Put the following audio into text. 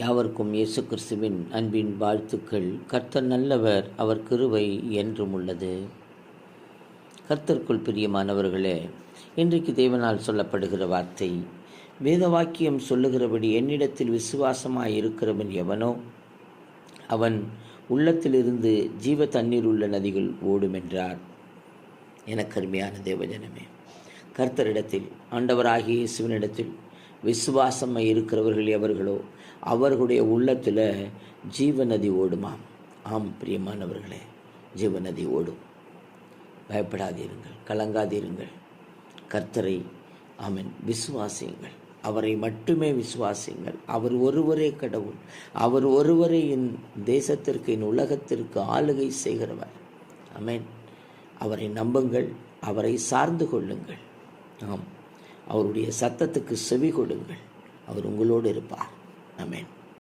யாவர்க்கும் இயேசு கிறிஸ்துவின் அன்பின் வாழ்த்துக்கள். கர்த்தர் நல்லவர், அவர் கிருபை என்றும் உள்ளது. கர்த்தருக்குள் பிரியமானவர்களே, இன்றைக்கு தேவனால் சொல்லப்படுகிற வார்த்தை, வேத வாக்கியம் சொல்லுகிறபடி என்னிடத்தில் விசுவாசமாய் இருக்கிறவன் எவனோ அவன் உள்ளத்திலிருந்து ஜீவ தண்ணீர் உள்ள நதிகள் ஓடும் என்றார். எனக்கு அருமையான தேவஜனமே, கர்த்தரிடத்தில், ஆண்டவராகிய இயேசுவினிடத்தில் விசுவாசமாய் இருக்கிறவர்கள் எவர்களோ அவர்களுடைய உள்ளத்தில் ஜீவநதி ஓடுமாம். ஆம் பிரியமானவர்களே, ஜீவநதி ஓடும். பயப்படாதீருங்கள், கலங்காதீருங்கள். கர்த்தரை ஆமென் விசுவாசியுங்கள், அவரை மட்டுமே விசுவாசியுங்கள். அவர் ஒருவரே கடவுள், அவர் ஒருவரே என் தேசத்திற்கு, என் உலகத்திற்கு ஆளுகை செய்கிறவர். ஆமென். அவரை நம்புங்கள், அவரை சார்ந்து கொள்ளுங்கள். ஆம், அவருடைய சத்தத்துக்கு செவி கொடுங்கள். அவர் உங்களோடு இருப்பார். ஆமென்.